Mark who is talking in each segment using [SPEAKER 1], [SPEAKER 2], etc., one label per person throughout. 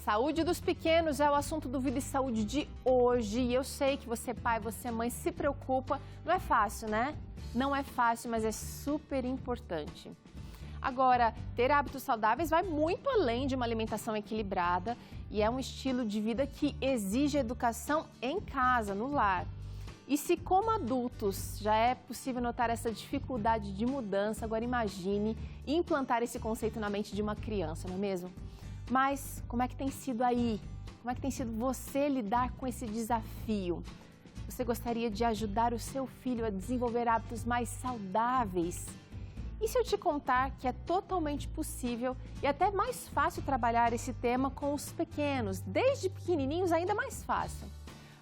[SPEAKER 1] Saúde dos pequenos é o assunto do Vida e Saúde de hoje. E eu sei que você, pai, você, mãe, se preocupa. Não é fácil, né? Não é fácil, mas é super importante. Agora, ter hábitos saudáveis vai muito além de uma alimentação equilibrada e é um estilo de vida que exige educação em casa, no lar. E se como adultos já é possível notar essa dificuldade de mudança, agora imagine implantar esse conceito na mente de uma criança, não é mesmo? Mas como é que tem sido aí? Como é que tem sido você lidar com esse desafio? Você gostaria de ajudar o seu filho a desenvolver hábitos mais saudáveis? E se eu te contar que é totalmente possível e até mais fácil trabalhar esse tema com os pequenos, desde pequenininhos ainda mais fácil?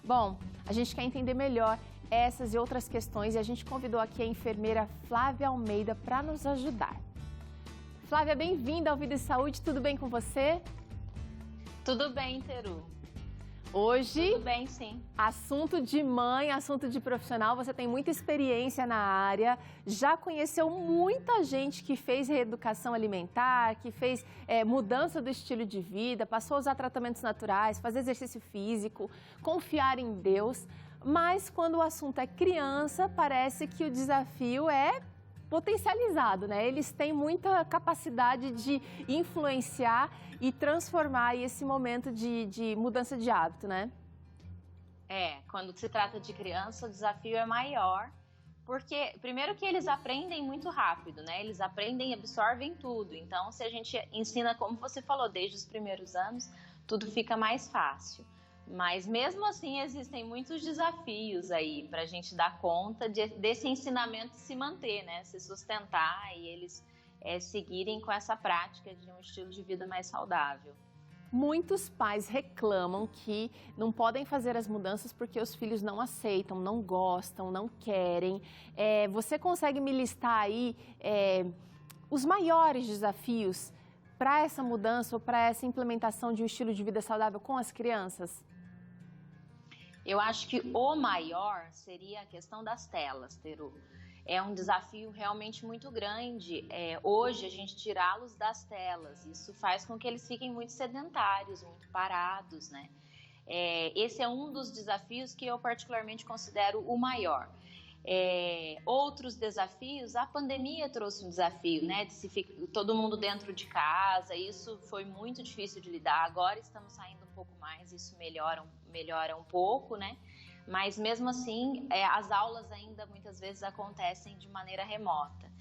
[SPEAKER 1] Bom, a gente quer entender melhor essas e outras questões e a gente convidou aqui a enfermeira Flávia Almeida para nos ajudar. Flávia, bem-vinda ao Vida e Saúde, tudo bem com você?
[SPEAKER 2] Tudo bem, Teru.
[SPEAKER 1] Hoje,
[SPEAKER 2] tudo bem, sim.
[SPEAKER 1] Assunto de mãe, assunto de profissional, você tem muita experiência na área, já conheceu muita gente que fez reeducação alimentar, que fez mudança do estilo de vida, passou a usar tratamentos naturais, fazer exercício físico, confiar em Deus, mas quando o assunto é criança, parece que o desafio é potencializado, né? Eles têm muita capacidade de influenciar e transformar esse momento de mudança de hábito, né?
[SPEAKER 2] Quando se trata de criança, o desafio é maior, porque primeiro que eles aprendem muito rápido, né? Eles aprendem e absorvem tudo. Então, se a gente ensina, como você falou, desde os primeiros anos, tudo fica mais fácil. Mas mesmo assim existem muitos desafios aí para a gente dar conta desse ensinamento se manter, né? Se sustentar e eles seguirem com essa prática de um estilo de vida mais saudável.
[SPEAKER 1] Muitos pais reclamam que não podem fazer as mudanças porque os filhos não aceitam, não gostam, não querem. Você consegue me listar aí os maiores desafios para essa mudança ou para essa implementação de um estilo de vida saudável com as crianças?
[SPEAKER 2] Eu acho que o maior seria a questão das telas, Teru. É um desafio realmente muito grande. Hoje, a gente tirá-los das telas, isso faz com que eles fiquem muito sedentários, muito parados, né? Esse é um dos desafios que eu particularmente considero o maior. Outros desafios, a pandemia trouxe um desafio, né? Todo mundo dentro de casa, isso foi muito difícil de lidar. Agora estamos saindo um pouco mais, isso melhora um pouco, né? Mas mesmo assim, as aulas ainda muitas vezes acontecem de maneira remota.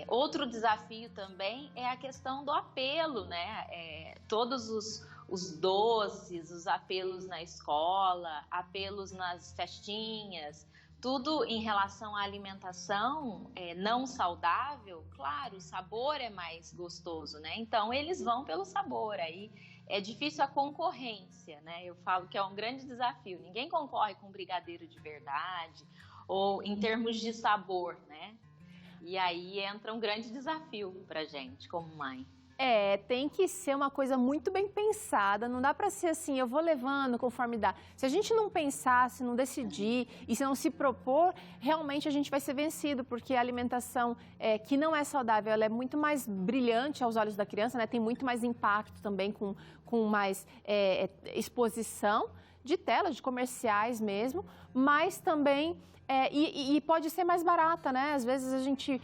[SPEAKER 2] Outro desafio também é a questão do apelo, né? Todos os doces, os apelos na escola, apelos nas festinhas, tudo em relação à alimentação não saudável. Claro, o sabor é mais gostoso, né? Então, eles vão pelo sabor. Aí é difícil a concorrência, né? Eu falo que é um grande desafio. Ninguém concorre com brigadeiro de verdade ou em termos de sabor, né? E aí entra um grande desafio pra gente, como mãe.
[SPEAKER 1] Tem que ser uma coisa muito bem pensada, não dá para ser assim, eu vou levando conforme dá. Se a gente não pensar, se não decidir e se não se propor, realmente a gente vai ser vencido, porque a alimentação que não é saudável, ela é muito mais brilhante aos olhos da criança, né? Tem muito mais impacto também com mais exposição de telas, de comerciais mesmo, mas também, e pode ser mais barata, né? Às vezes a gente...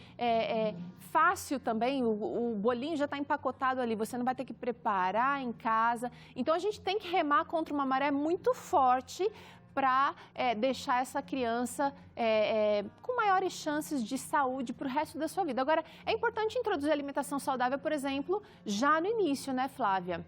[SPEAKER 1] fácil também, o bolinho já está empacotado ali, você não vai ter que preparar em casa. Então, a gente tem que remar contra uma maré muito forte para deixar essa criança com maiores chances de saúde para o resto da sua vida. Agora, é importante introduzir alimentação saudável, por exemplo, já no início, né, Flávia?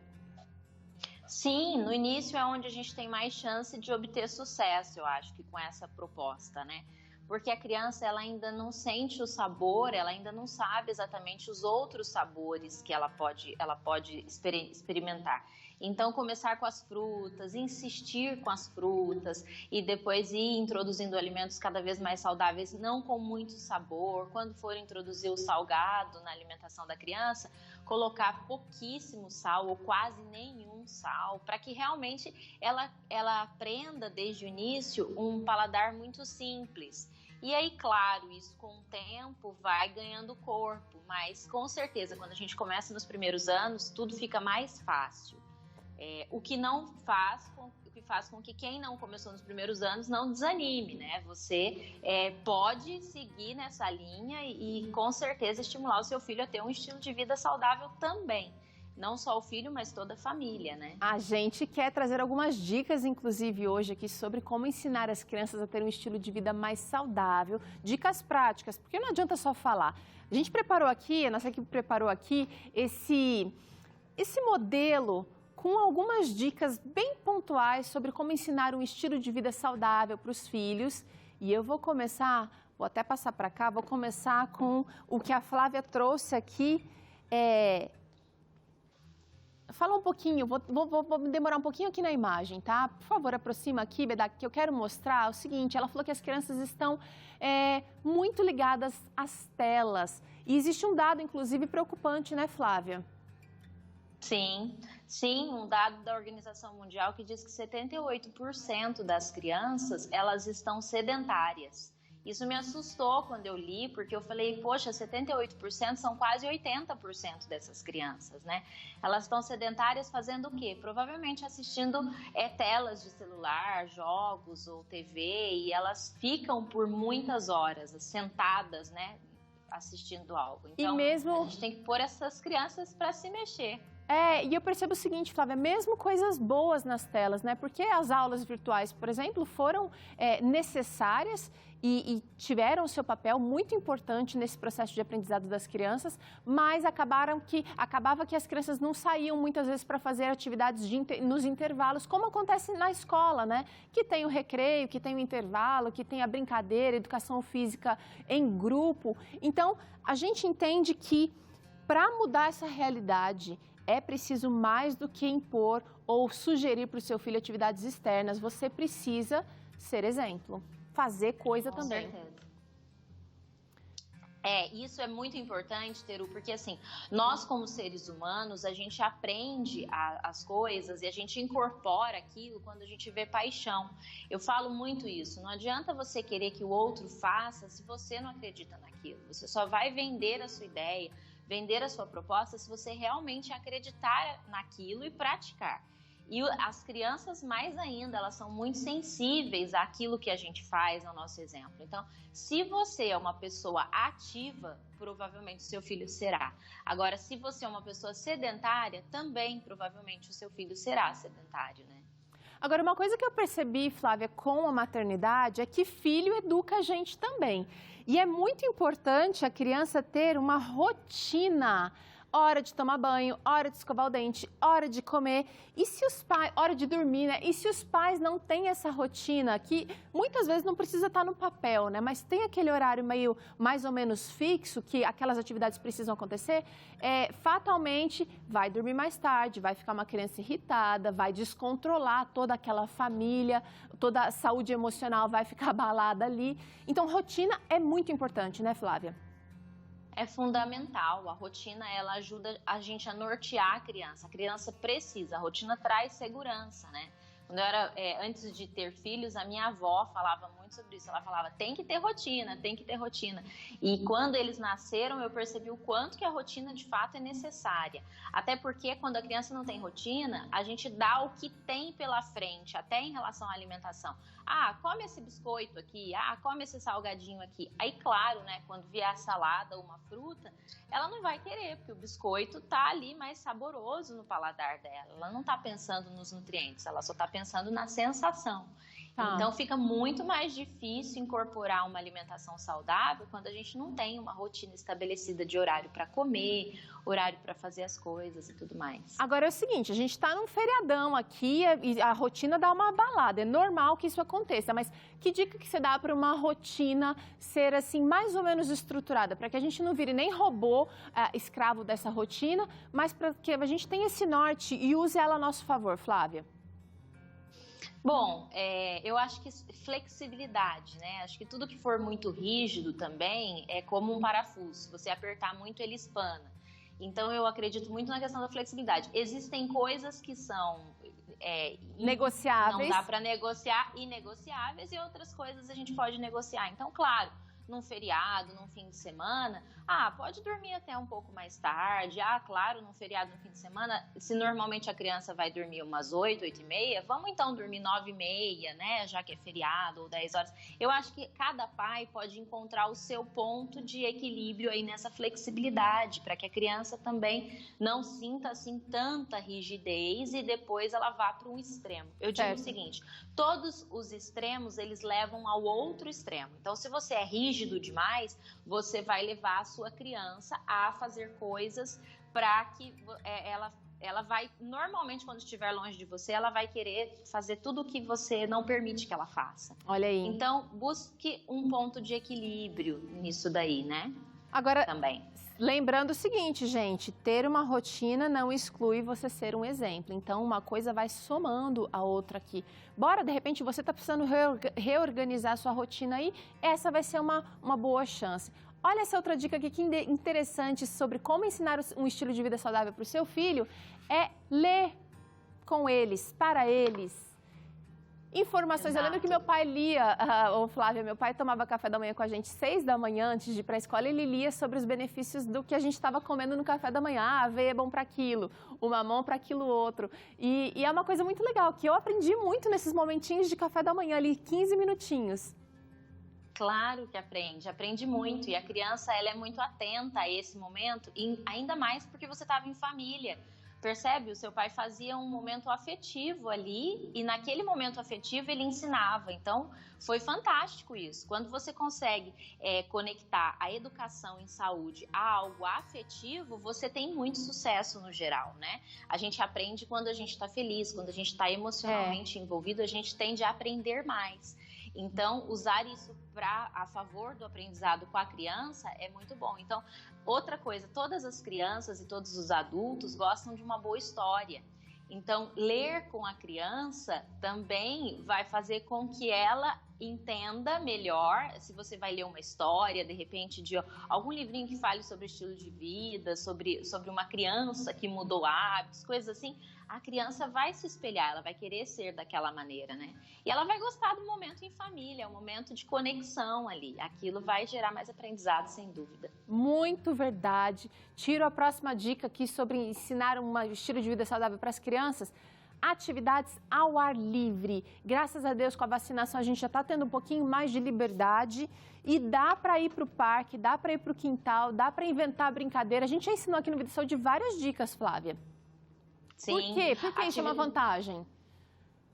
[SPEAKER 2] Sim, no início é onde a gente tem mais chance de obter sucesso, eu acho, que com essa proposta, né? Porque a criança ela ainda não sente o sabor, ela ainda não sabe exatamente os outros sabores que ela pode experimentar. Então, começar com as frutas, insistir com as frutas e depois ir introduzindo alimentos cada vez mais saudáveis, não com muito sabor. Quando for introduzir o salgado na alimentação da criança, colocar pouquíssimo sal ou quase nenhum sal, para que realmente ela aprenda desde o início um paladar muito simples. E aí, claro, isso com o tempo vai ganhando corpo, mas com certeza, quando a gente começa nos primeiros anos, tudo fica mais fácil. O que faz com que quem não começou nos primeiros anos não desanime, né? Você pode seguir nessa linha e com certeza estimular o seu filho a ter um estilo de vida saudável também. Não só o filho, mas toda a família, né?
[SPEAKER 1] A gente quer trazer algumas dicas, inclusive hoje aqui, sobre como ensinar as crianças a ter um estilo de vida mais saudável, dicas práticas, porque não adianta só falar. A gente preparou aqui, a nossa equipe preparou aqui esse modelo com algumas dicas bem pontuais sobre como ensinar um estilo de vida saudável para os filhos. E eu vou começar, vou até passar para cá, vou começar com o que a Flávia trouxe aqui. Fala um pouquinho, vou me demorar um pouquinho aqui na imagem, tá? Por favor, aproxima aqui, Beda, que eu quero mostrar o seguinte, ela falou que as crianças estão muito ligadas às telas. E existe um dado, inclusive, preocupante, né, Flávia?
[SPEAKER 2] Sim, um dado da Organização Mundial que diz que 78% das crianças, elas estão sedentárias. Isso me assustou quando eu li, porque eu falei, poxa, 78% são quase 80% dessas crianças, né? Elas estão sedentárias fazendo o quê? Provavelmente assistindo telas de celular, jogos ou TV, e elas ficam por muitas horas sentadas, né, assistindo algo. Então, a gente tem que pôr essas crianças para se mexer.
[SPEAKER 1] E eu percebo o seguinte, Flávia, mesmo coisas boas nas telas, né? Porque as aulas virtuais, por exemplo, foram necessárias e tiveram o seu papel muito importante nesse processo de aprendizado das crianças, mas acabava que as crianças não saíam muitas vezes para fazer atividades nos intervalos, como acontece na escola, né? Que tem o recreio, que tem o intervalo, que tem a brincadeira, educação física em grupo. Então, a gente entende que para mudar essa realidade, é preciso mais do que impor ou sugerir para o seu filho atividades externas. Você precisa ser exemplo, fazer coisa
[SPEAKER 2] Com
[SPEAKER 1] também.
[SPEAKER 2] certeza. Isso é muito importante, Teru, porque assim, nós como seres humanos, a gente aprende as coisas e a gente incorpora aquilo quando a gente vê paixão. Eu falo muito isso, não adianta você querer que o outro faça se você não acredita naquilo. Você só vai vender a sua ideia, vender a sua proposta se você realmente acreditar naquilo e praticar. E as crianças mais ainda, elas são muito sensíveis àquilo que a gente faz, ao nosso exemplo. Então, se você é uma pessoa ativa, provavelmente o seu filho será. Agora, se você é uma pessoa sedentária, também provavelmente o seu filho será sedentário, né?
[SPEAKER 1] Agora, uma coisa que eu percebi, Flávia, com a maternidade é que filho educa a gente também. E é muito importante a criança ter uma rotina. Hora de tomar banho, hora de escovar o dente, hora de comer, e se os pais, hora de dormir, né? E se os pais não têm essa rotina, que muitas vezes não precisa estar no papel, né? Mas tem aquele horário meio mais ou menos fixo, que aquelas atividades precisam acontecer, fatalmente vai dormir mais tarde, vai ficar uma criança irritada, vai descontrolar toda aquela família, toda a saúde emocional vai ficar abalada ali. Então, rotina é muito importante, né, Flávia?
[SPEAKER 2] É fundamental, a rotina ela ajuda a gente a nortear a criança. A criança precisa, a rotina traz segurança, né? Quando eu era, antes de ter filhos, a minha avó falava muito sobre isso. Ela falava, tem que ter rotina, tem que ter rotina. E quando eles nasceram, eu percebi o quanto que a rotina de fato é necessária. Até porque quando a criança não tem rotina, a gente dá o que tem pela frente, até em relação à alimentação. Ah, come esse biscoito aqui, come esse salgadinho aqui. Aí, claro, né, quando vier a salada ou uma fruta, ela não vai querer, porque o biscoito tá ali mais saboroso no paladar dela. Ela não tá pensando nos nutrientes, ela só tá pensando na sensação. Então, fica muito mais difícil incorporar uma alimentação saudável quando a gente não tem uma rotina estabelecida de horário para comer, horário para fazer as coisas e tudo mais.
[SPEAKER 1] Agora é o seguinte, a gente está num feriadão aqui e a rotina dá uma abalada. É normal que isso aconteça, mas que dica que você dá para uma rotina ser assim mais ou menos estruturada? Para que a gente não vire nem robô escravo dessa rotina, mas para que a gente tenha esse norte e use ela a nosso favor, Flávia.
[SPEAKER 2] Bom, eu acho que flexibilidade, né? Acho que tudo que for muito rígido também é como um parafuso. Se você apertar muito, ele espana. Então, eu acredito muito na questão da flexibilidade. Existem coisas que são
[SPEAKER 1] negociáveis.
[SPEAKER 2] Não dá para negociar, inegociáveis, e outras coisas a gente pode negociar. Então, claro, num feriado, num fim de semana, pode dormir até um pouco mais tarde. Claro, num feriado, no fim de semana, se normalmente a criança vai dormir umas 8, 8h30, vamos então dormir 9h30, né, já que é feriado, ou 10 horas. Eu acho que cada pai pode encontrar o seu ponto de equilíbrio aí nessa flexibilidade, para que a criança também não sinta assim tanta rigidez e depois ela vá para um extremo. Eu digo o seguinte, todos os extremos, eles levam ao outro extremo. Então, se você é rígido demais, você vai levar a sua criança a fazer coisas para que ela vai, normalmente, quando estiver longe de você, ela vai querer fazer tudo o que você não permite que ela faça.
[SPEAKER 1] Olha aí.
[SPEAKER 2] Então, busque um ponto de equilíbrio nisso daí, né?
[SPEAKER 1] Agora,
[SPEAKER 2] também.
[SPEAKER 1] Lembrando o seguinte, gente, ter uma rotina não exclui você ser um exemplo. Então, uma coisa vai somando a outra aqui. Bora, de repente, você está precisando reorganizar a sua rotina aí, essa vai ser uma boa chance. Olha essa outra dica aqui que interessante sobre como ensinar um estilo de vida saudável para o seu filho, é ler com eles, para eles. Informações.
[SPEAKER 2] Exato.
[SPEAKER 1] Eu lembro que meu pai lia, Flávia, meu pai tomava café da manhã com a gente 6 da manhã antes de ir para a escola, ele lia sobre os benefícios do que a gente estava comendo no café da manhã. A aveia é bom para aquilo, o mamão para aquilo outro. E é uma coisa muito legal, que eu aprendi muito nesses momentinhos de café da manhã ali, 15 minutinhos.
[SPEAKER 2] Claro que aprende muito. E a criança, ela é muito atenta a esse momento, e ainda mais porque você estava em família. Percebe? O seu pai fazia um momento afetivo ali e naquele momento afetivo ele ensinava. Então, foi fantástico isso. Quando você consegue conectar a educação em saúde a algo afetivo, você tem muito sucesso no geral, né? A gente aprende quando a gente está feliz, quando a gente está emocionalmente envolvido, a gente tende a aprender mais. Então, usar isso a favor do aprendizado com a criança é muito bom. Então, outra coisa, todas as crianças e todos os adultos gostam de uma boa história. Então, ler com a criança também vai fazer com que ela entenda melhor. Se você vai ler uma história, de repente, de algum livrinho que fale sobre estilo de vida, sobre uma criança que mudou hábitos, coisas assim, a criança vai se espelhar, ela vai querer ser daquela maneira, né? E ela vai gostar do momento em família, um momento de conexão ali. Aquilo vai gerar mais aprendizado, sem dúvida.
[SPEAKER 1] Muito verdade. Tiro a próxima dica aqui sobre ensinar um estilo de vida saudável para as crianças. Atividades ao ar livre. Graças a Deus, com a vacinação, a gente já está tendo um pouquinho mais de liberdade e dá para ir para o parque, dá para ir para o quintal, dá para inventar brincadeira. A gente já ensinou aqui no Vida Saúde várias dicas, Flávia.
[SPEAKER 2] Sim.
[SPEAKER 1] Por quê? Por que isso é uma vantagem?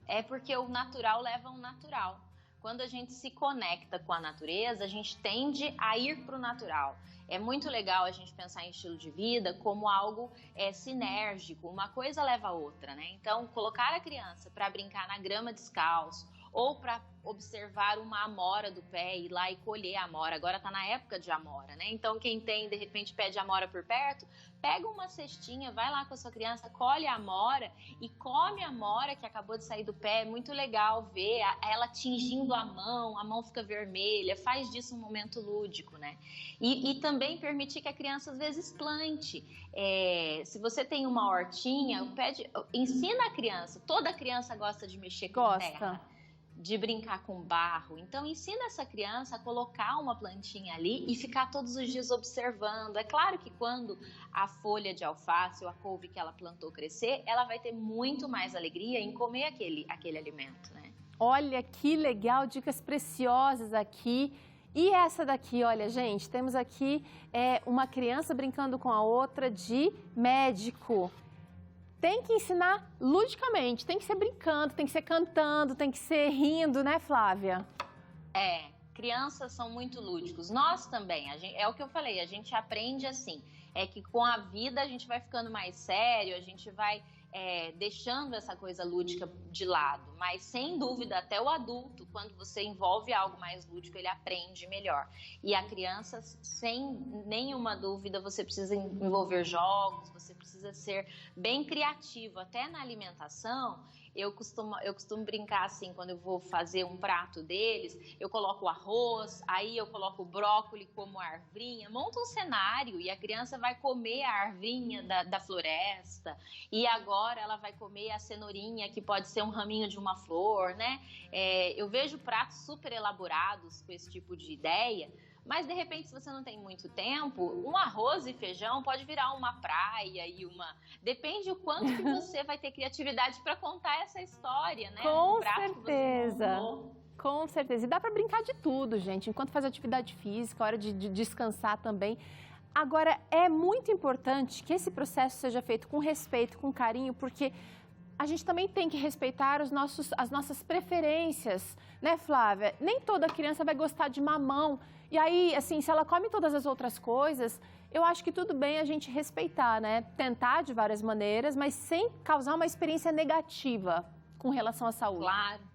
[SPEAKER 2] É porque o natural leva ao natural. Quando a gente se conecta com a natureza, a gente tende a ir para o natural. É muito legal a gente pensar em estilo de vida como algo sinérgico, uma coisa leva a outra, né? Então, colocar a criança para brincar na grama descalço ou para observar uma amora do pé, ir lá e colher a amora. Agora está na época de amora, né? Então, quem tem, de repente, pé de amora por perto, pega uma cestinha, vai lá com a sua criança, colhe a amora e come a amora que acabou de sair do pé. É muito legal ver ela tingindo a mão fica vermelha, faz disso um momento lúdico, né? E também permitir que a criança, às vezes, plante. Se você tem uma hortinha, ensina a criança. Toda criança gosta de mexer com terra, de brincar com barro. Então, ensina essa criança a colocar uma plantinha ali e ficar todos os dias observando. É claro que quando a folha de alface ou a couve que ela plantou crescer, ela vai ter muito mais alegria em comer aquele alimento, né?
[SPEAKER 1] Olha que legal, dicas preciosas aqui. E essa daqui, olha, gente, temos aqui uma criança brincando com a outra de médico. Tem que ensinar ludicamente, tem que ser brincando, tem que ser cantando, tem que ser rindo, né, Flávia?
[SPEAKER 2] Crianças são muito lúdicos. Nós também, é o que eu falei, a gente aprende assim. É que com a vida a gente vai ficando mais sério, a gente vai deixando essa coisa lúdica de lado. Mas, sem dúvida, até o adulto, quando você envolve algo mais lúdico, ele aprende melhor. E a criança, sem nenhuma dúvida, você precisa envolver jogos, você precisa ser bem criativo. Até na alimentação, eu costumo brincar assim, quando eu vou fazer um prato deles, eu coloco o arroz, aí eu coloco o brócolis como arvinha, monta um cenário e a criança vai comer a arvinha da floresta e agora ela vai comer a cenourinha, que pode ser um raminho de uma flor, né? Eu vejo pratos super elaborados com esse tipo de ideia, Mas, de repente, se você não tem muito tempo, um arroz e feijão pode virar uma praia e uma... Depende o quanto que você vai ter criatividade para contar essa história, né?
[SPEAKER 1] Com certeza. Com certeza. E dá para brincar de tudo, gente. Enquanto faz atividade física, hora de descansar também. Agora, é muito importante que esse processo seja feito com respeito, com carinho, porque a gente também tem que respeitar as nossas preferências, né, Flávia? Nem toda criança vai gostar de mamão. E aí, assim, se ela come todas as outras coisas, eu acho que tudo bem a gente respeitar, né? Tentar de várias maneiras, mas sem causar uma experiência negativa com relação à saúde.
[SPEAKER 2] Claro.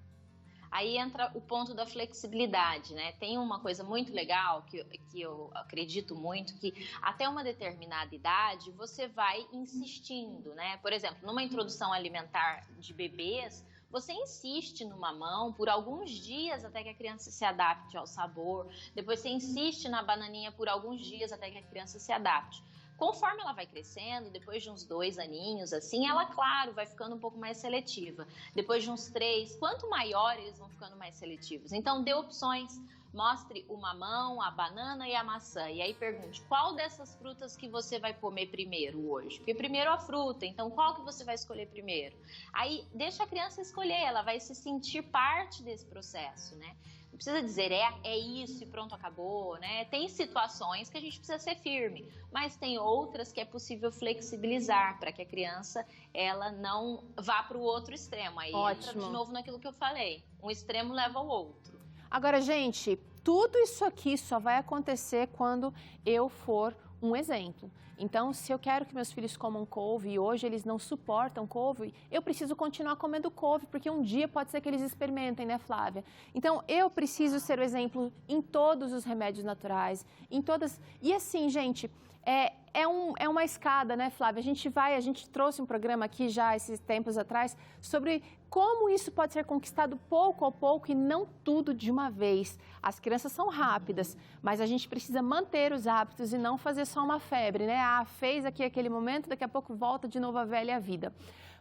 [SPEAKER 2] Aí entra o ponto da flexibilidade, né? Tem uma coisa muito legal que eu acredito muito, que até uma determinada idade você vai insistindo, né? Por exemplo, numa introdução alimentar de bebês, você insiste no mamão por alguns dias até que a criança se adapte ao sabor, depois você insiste na bananinha por alguns dias até que a criança se adapte. Conforme ela vai crescendo, depois de uns 2 aninhos, assim, ela, claro, vai ficando um pouco mais seletiva. Depois de uns 3, quanto maior, eles vão ficando mais seletivos. Então, dê opções. Mostre o mamão, a banana e a maçã. E aí pergunte, qual dessas frutas que você vai comer primeiro hoje? Porque primeiro a fruta, então qual que você vai escolher primeiro? Aí, deixa a criança escolher, ela vai se sentir parte desse processo, né? Não precisa dizer é isso e pronto, acabou, né? Tem situações que a gente precisa ser firme, mas tem outras que é possível flexibilizar para que a criança ela não vá para o outro extremo. Aí entra de novo naquilo que eu falei, um extremo leva ao outro.
[SPEAKER 1] Agora, gente, tudo isso aqui só vai acontecer quando eu for um exemplo. Então, se eu quero que meus filhos comam couve e hoje eles não suportam couve, eu preciso continuar comendo couve, porque um dia pode ser que eles experimentem, né, Flávia? Então, eu preciso ser o exemplo em todos os remédios naturais, em todas... E assim, gente, é uma escada, né, Flávia? A gente trouxe um programa aqui já esses tempos atrás sobre como isso pode ser conquistado pouco a pouco e não tudo de uma vez. As crianças são rápidas, mas a gente precisa manter os hábitos e não fazer só uma febre, né? Ah, fez aqui aquele momento, daqui a pouco volta de novo a velha vida.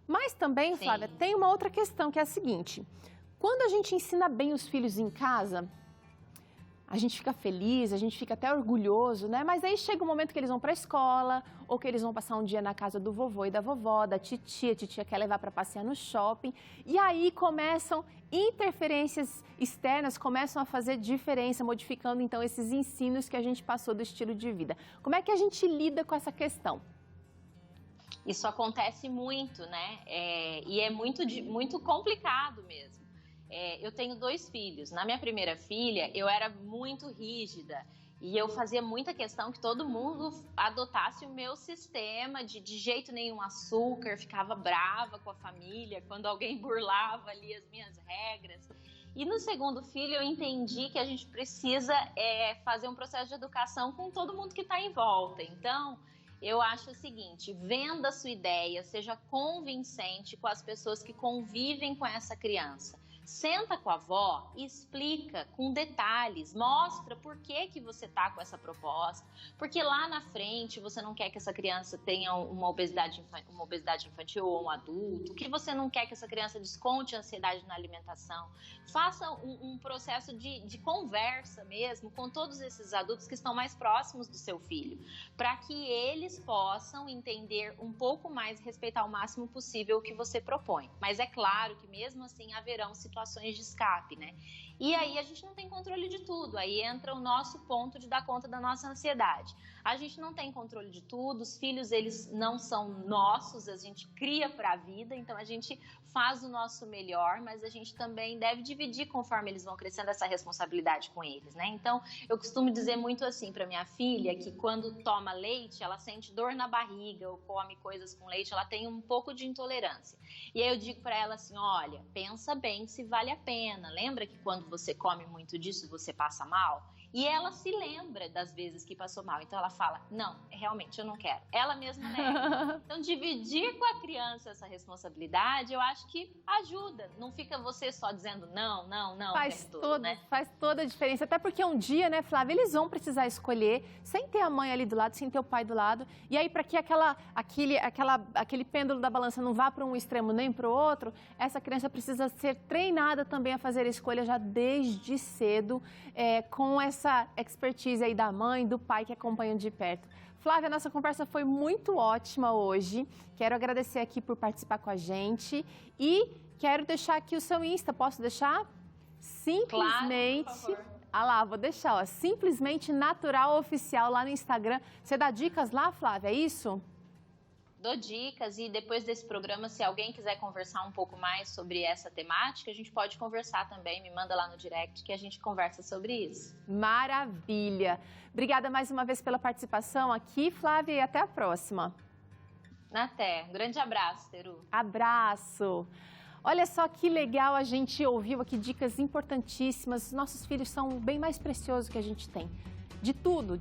[SPEAKER 1] Mas também, Flávia, tem uma outra questão que é a seguinte. Quando a gente ensina bem os filhos em casa, a gente fica feliz, a gente fica até orgulhoso, né? Mas aí chega um momento que eles vão para a escola, ou que eles vão passar um dia na casa do vovô e da vovó, da titia, a titia quer levar para passear no shopping. E aí começam interferências externas, começam a fazer diferença, modificando então esses ensinos que a gente passou do estilo de vida. Como é que a gente lida com essa questão?
[SPEAKER 2] Isso acontece muito, né? E é muito complicado mesmo. Eu tenho 2 filhos. Na minha primeira filha, eu era muito rígida e eu fazia muita questão que todo mundo adotasse o meu sistema de jeito nenhum açúcar, ficava brava com a família quando alguém burlava ali as minhas regras. E no segundo filho eu entendi que a gente precisa fazer um processo de educação com todo mundo que está em volta. Então, eu acho o seguinte, venda a sua ideia, seja convincente com as pessoas que convivem com essa criança. Senta com a avó e explica com detalhes, mostra por que você está com essa proposta, porque lá na frente você não quer que essa criança tenha uma obesidade infantil ou um adulto, que você não quer que essa criança desconte a ansiedade na alimentação. Faça um processo de conversa mesmo com todos esses adultos que estão mais próximos do seu filho, para que eles possam entender um pouco mais, respeitar o máximo possível o que você propõe. Mas é claro que mesmo assim haverão situações de escape, né? E aí a gente não tem controle de tudo, aí entra o nosso ponto de dar conta da nossa ansiedade. A gente não tem controle de tudo, os filhos eles não são nossos, a gente cria para a vida, então a gente faz o nosso melhor, mas a gente também deve dividir conforme eles vão crescendo essa responsabilidade com eles, né? Então eu costumo dizer muito assim para minha filha que quando toma leite ela sente dor na barriga ou come coisas com leite, ela tem um pouco de intolerância. E aí eu digo para ela assim, olha, pensa bem se vale a pena. Lembra que quando você come muito disso você passa mal? E ela se lembra das vezes que passou mal. Então ela fala, não, realmente eu não quero. Ela mesma nega. Então dividir com a criança essa responsabilidade, eu acho que ajuda. Não fica você só dizendo não, não, não.
[SPEAKER 1] Faz toda a diferença. Até porque um dia, né, Flávia, eles vão precisar escolher sem ter a mãe ali do lado, sem ter o pai do lado. E aí, para que aquele pêndulo da balança não vá para um extremo nem para o outro, essa criança precisa ser treinada também a fazer a escolha já desde cedo, com essa essa expertise aí da mãe, do pai que acompanham de perto. Flávia, a nossa conversa foi muito ótima hoje. Quero agradecer aqui por participar com a gente e quero deixar aqui o seu Insta. Posso deixar? Simplesmente...
[SPEAKER 2] Claro, por favor.
[SPEAKER 1] Ah lá, vou deixar, ó, Simplesmente Natural Oficial lá no Instagram. Você dá dicas lá, Flávia, é isso?
[SPEAKER 2] Dou dicas e depois desse programa, se alguém quiser conversar um pouco mais sobre essa temática, a gente pode conversar também, me manda lá no direct que a gente conversa sobre isso.
[SPEAKER 1] Maravilha! Obrigada mais uma vez pela participação aqui, Flávia, e até a próxima.
[SPEAKER 2] Até. Um grande abraço, Teru.
[SPEAKER 1] Abraço! Olha só que legal, a gente ouviu aqui dicas importantíssimas. Nossos filhos são o bem mais precioso que a gente tem. De tudo,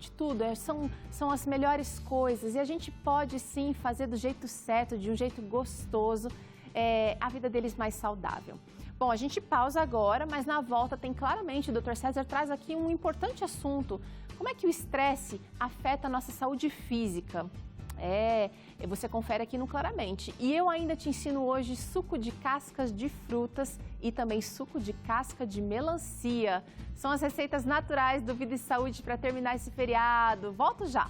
[SPEAKER 1] são as melhores coisas. E a gente pode sim fazer do jeito certo, de um jeito gostoso, a vida deles mais saudável. Bom, a gente pausa agora, mas na volta tem claramente, o Dr. César traz aqui um importante assunto. Como é que o estresse afeta a nossa saúde física? Você confere aqui no Claramente. E eu ainda te ensino hoje suco de cascas de frutas e também suco de casca de melancia. São as receitas naturais do Vida e Saúde para terminar esse feriado. Volto já!